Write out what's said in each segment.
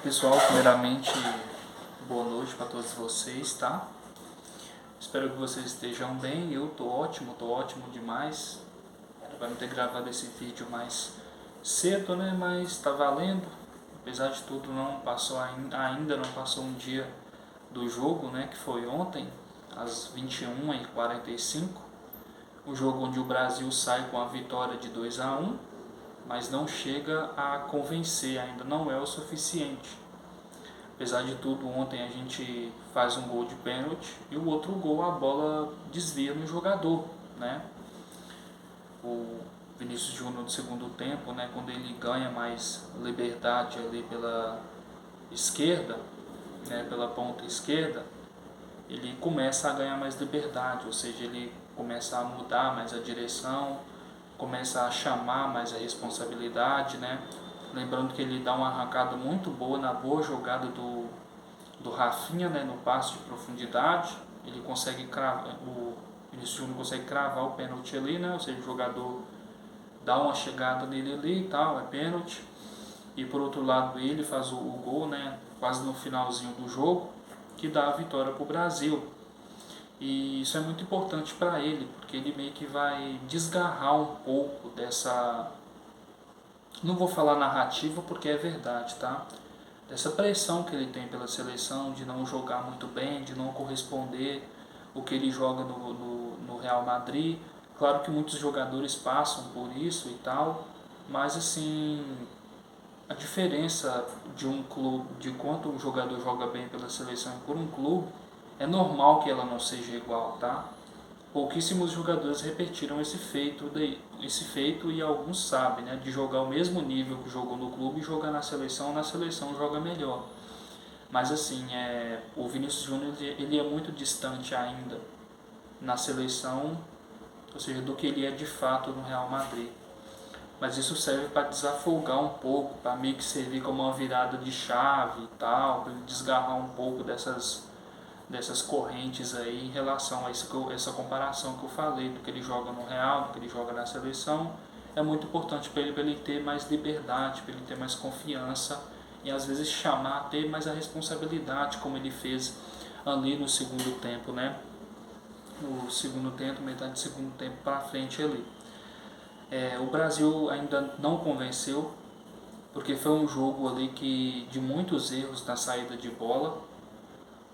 Pessoal, primeiramente, boa noite para todos vocês, tá? Espero que vocês estejam bem. Eu tô ótimo demais. Para não ter gravado esse vídeo mais cedo, né? Mas tá valendo. Apesar de tudo, não passou ainda não passou um dia do jogo, né? Que foi ontem, às 21h45. O jogo onde o Brasil sai com a vitória de 2-1, mas não chega a convencer, ainda não é o suficiente. Apesar de tudo, ontem a gente faz um gol de pênalti e o outro gol a bola desvia no jogador, né? O Vinícius Júnior no segundo tempo, né, quando ele ganha mais liberdade ali pela esquerda, né, pela ponta esquerda, ele começa a ganhar mais liberdade, ou seja, ele começa a mudar mais a direção, começa a chamar mais a responsabilidade, né? Lembrando que ele dá uma arrancada muito boa na boa jogada do Rafinha, né, no passe de profundidade. Ele consegue cravar, o Vinícius Júnior consegue cravar o pênalti ali, né? Ou seja, o jogador dá uma chegada nele ali e tal, é pênalti. E por outro lado ele faz o gol, né, quase no finalzinho do jogo, que dá a vitória para o Brasil. E isso é muito importante para ele, porque ele meio que vai desgarrar um pouco dessa, não vou falar narrativa porque é verdade, tá? Dessa pressão que ele tem pela seleção, de não jogar muito bem, de não corresponder o que ele joga no Real Madrid. Claro que muitos jogadores passam por isso e tal, mas assim, a diferença de um clube, de quanto um jogador joga bem pela seleção e por um clube, é normal que ela não seja igual, tá? Pouquíssimos jogadores repetiram esse feito e alguns sabem, né, de jogar o mesmo nível que jogou no clube e jogar na seleção joga melhor. Mas assim, o Vinícius Júnior ele é muito distante ainda na seleção, ou seja, do que ele é de fato no Real Madrid. Mas isso serve para desafogar um pouco, para meio que servir como uma virada de chave e tal, para ele desgarrar um pouco dessas correntes aí em relação a essa comparação que eu falei, do que ele joga no Real, do que ele joga na seleção. É muito importante para ele ter mais liberdade, para ele ter mais confiança e às vezes chamar a ter mais a responsabilidade, como ele fez ali no segundo tempo, né? No segundo tempo, metade do segundo tempo para frente ali. O Brasil ainda não convenceu, porque foi um jogo ali de muitos erros na saída de bola.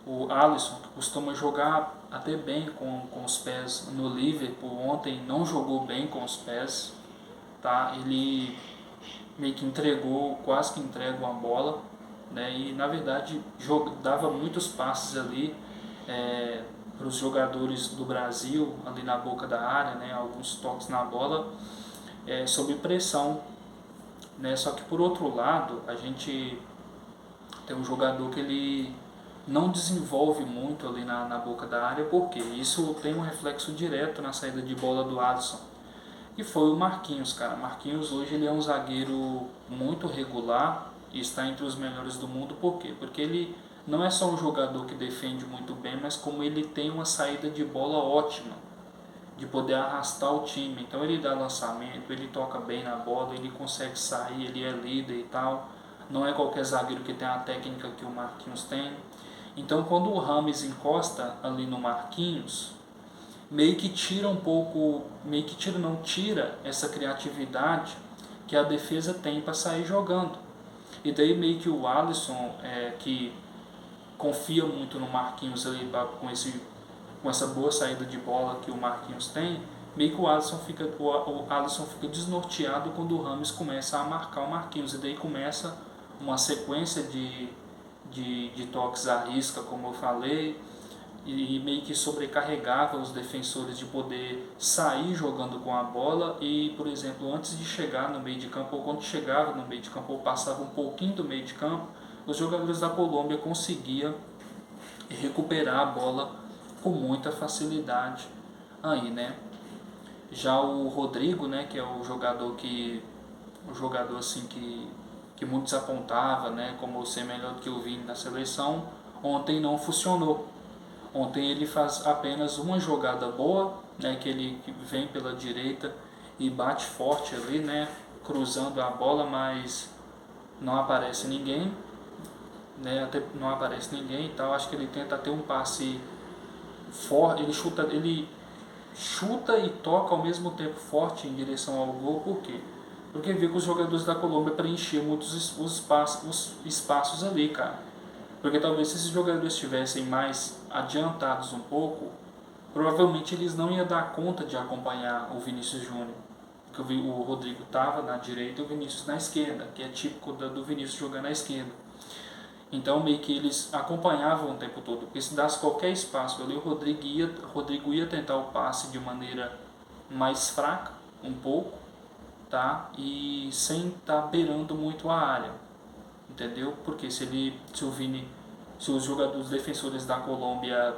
O Alisson, que costuma jogar até bem com os pés no Liverpool, ontem não jogou bem com os pés, tá? Ele meio que quase que entrega uma bola, né? E na verdade dava muitos passes ali para os jogadores do Brasil, ali na boca da área, né? Alguns toques na bola, sob pressão, né? Só que por outro lado, a gente tem um jogador que ele não desenvolve muito ali na boca da área, porque isso tem um reflexo direto na saída de bola do Alisson. E foi o Marquinhos, cara. Marquinhos hoje ele é um zagueiro muito regular e está entre os melhores do mundo. Por quê? Porque ele não é só um jogador que defende muito bem, mas como ele tem uma saída de bola ótima, de poder arrastar o time. Então ele dá lançamento, ele toca bem na bola, ele consegue sair, ele é líder e tal. Não é qualquer zagueiro que tem a técnica que o Marquinhos tem. Então quando o Rames encosta ali no Marquinhos, meio que tira um pouco, meio que tira, não tira essa criatividade que a defesa tem para sair jogando. E daí meio que o Alisson, que confia muito no Marquinhos ali com essa boa saída de bola que o Marquinhos tem, meio que o Alisson fica desnorteado quando o Rames começa a marcar o Marquinhos. E daí começa uma sequência de toques à risca, como eu falei, e meio que sobrecarregava os defensores de poder sair jogando com a bola e, por exemplo, antes de chegar no meio de campo, ou quando chegava no meio de campo, ou passava um pouquinho do meio de campo, os jogadores da Colômbia conseguiam recuperar a bola com muita facilidade aí, né? Já o Rodrigo, né, que é o jogador assim que muitos apontava, né, como ser melhor do que o Vini na seleção, ontem não funcionou. Ontem ele faz apenas uma jogada boa, né, que ele vem pela direita e bate forte ali, né, cruzando a bola, mas não aparece ninguém. né, até não aparece ninguém e tal. Acho que ele tenta ter um passe forte, ele chuta e toca ao mesmo tempo forte em direção ao gol. Por quê? Porque viu que os jogadores da Colômbia preenchiam muitos os espaços ali, cara. Porque talvez se esses jogadores estivessem mais adiantados um pouco, provavelmente eles não iam dar conta de acompanhar o Vinícius Júnior. Porque o Rodrigo estava na direita e o Vinícius na esquerda, que é típico do Vinícius jogando na esquerda. Então meio que eles acompanhavam o tempo todo. Porque se desse qualquer espaço ali, o Rodrigo ia tentar o passe de maneira mais fraca, um pouco, tá? E sem estar beirando muito a área, entendeu? Porque se os jogadores defensores da Colômbia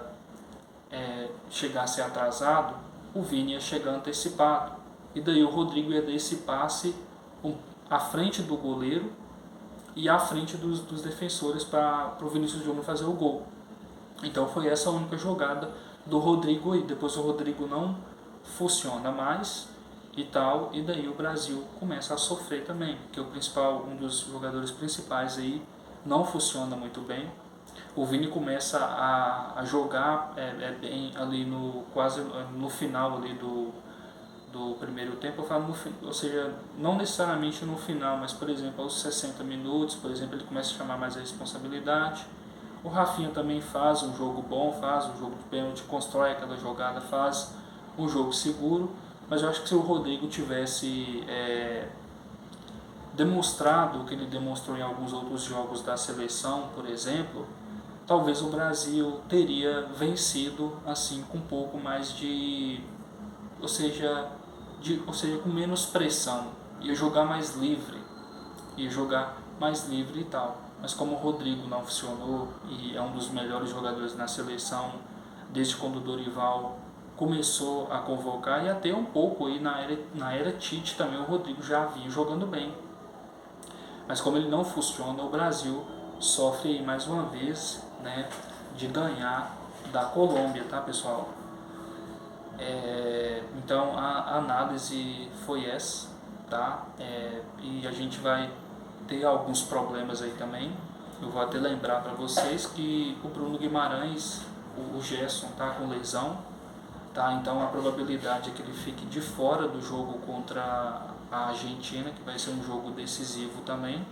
chegasse atrasado, o Vini ia chegar antecipado. E daí o Rodrigo ia dar esse passe à frente do goleiro e à frente dos defensores para o Vinícius Júnior fazer o gol. Então foi essa a única jogada do Rodrigo aí. Depois o Rodrigo não funciona mais e tal, e daí o Brasil começa a sofrer também, porque um dos jogadores principais aí não funciona muito bem. O Vini começa a jogar bem ali quase no final ali do primeiro tempo. Eu falo ou seja, não necessariamente no final, mas por exemplo aos 60 minutos, por exemplo, ele começa a chamar mais a responsabilidade. O Rafinha também faz um jogo bom, faz um jogo de pênalti, constrói aquela jogada, faz um jogo seguro. Mas eu acho que se o Rodrigo tivesse demonstrado o que ele demonstrou em alguns outros jogos da seleção, por exemplo, talvez o Brasil teria vencido assim com um pouco mais ou seja, com menos pressão, ia jogar mais livre, e tal. Mas como o Rodrigo não funcionou e é um dos melhores jogadores na seleção desde quando o Dorival começou a convocar, e até um pouco aí na era Tite também o Rodrigo já vinha jogando bem. Mas como ele não funciona, o Brasil sofre aí mais uma vez, né, de ganhar da Colômbia, tá, pessoal? Então a análise foi essa, tá? E a gente vai ter alguns problemas aí também. Eu vou até lembrar para vocês que o Bruno Guimarães, o Gerson tá com lesão, tá? Então a probabilidade é que ele fique de fora do jogo contra a Argentina, que vai ser um jogo decisivo também.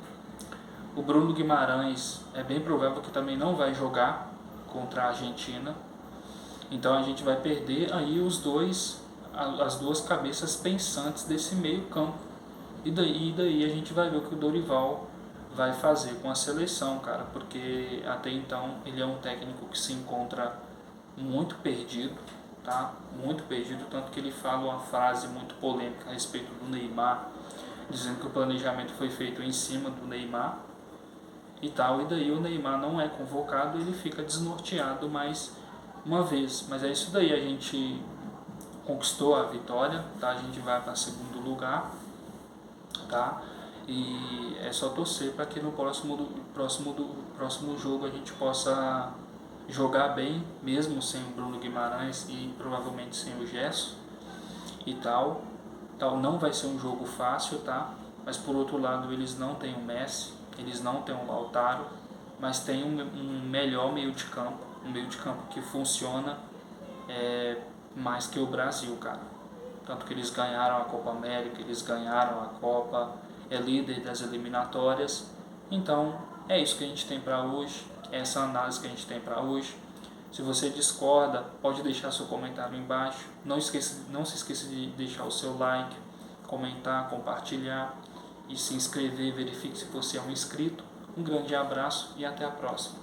O Bruno Guimarães é bem provável que também não vai jogar contra a Argentina. Então a gente vai perder aí as duas cabeças pensantes desse meio campo. E daí a gente vai ver o que o Dorival vai fazer com a seleção, cara, porque até então ele é um técnico que se encontra muito perdido, tá? Muito perdido, tanto que ele fala uma frase muito polêmica a respeito do Neymar, dizendo que o planejamento foi feito em cima do Neymar e tal, e daí o Neymar não é convocado, ele fica desnorteado mais uma vez. Mas é isso daí, a gente conquistou a vitória, tá? A gente vai para segundo lugar, tá? E é só torcer para que no próximo jogo a gente possa jogar bem, mesmo sem o Bruno Guimarães e provavelmente sem o Gerson e tal. Não vai ser um jogo fácil, tá? Mas por outro lado eles não têm o Messi, eles não têm o Lautaro, mas tem um melhor meio de campo, um meio de campo que funciona mais que o Brasil, cara. Tanto que eles ganharam a Copa América, eles ganharam a Copa, é líder das eliminatórias. Então é isso que a gente tem para hoje, essa análise que a gente tem para hoje. Se você discorda, pode deixar seu comentário embaixo. Não se esqueça de deixar o seu like, comentar, compartilhar e se inscrever. Verifique se você é um inscrito. Um grande abraço e até a próxima.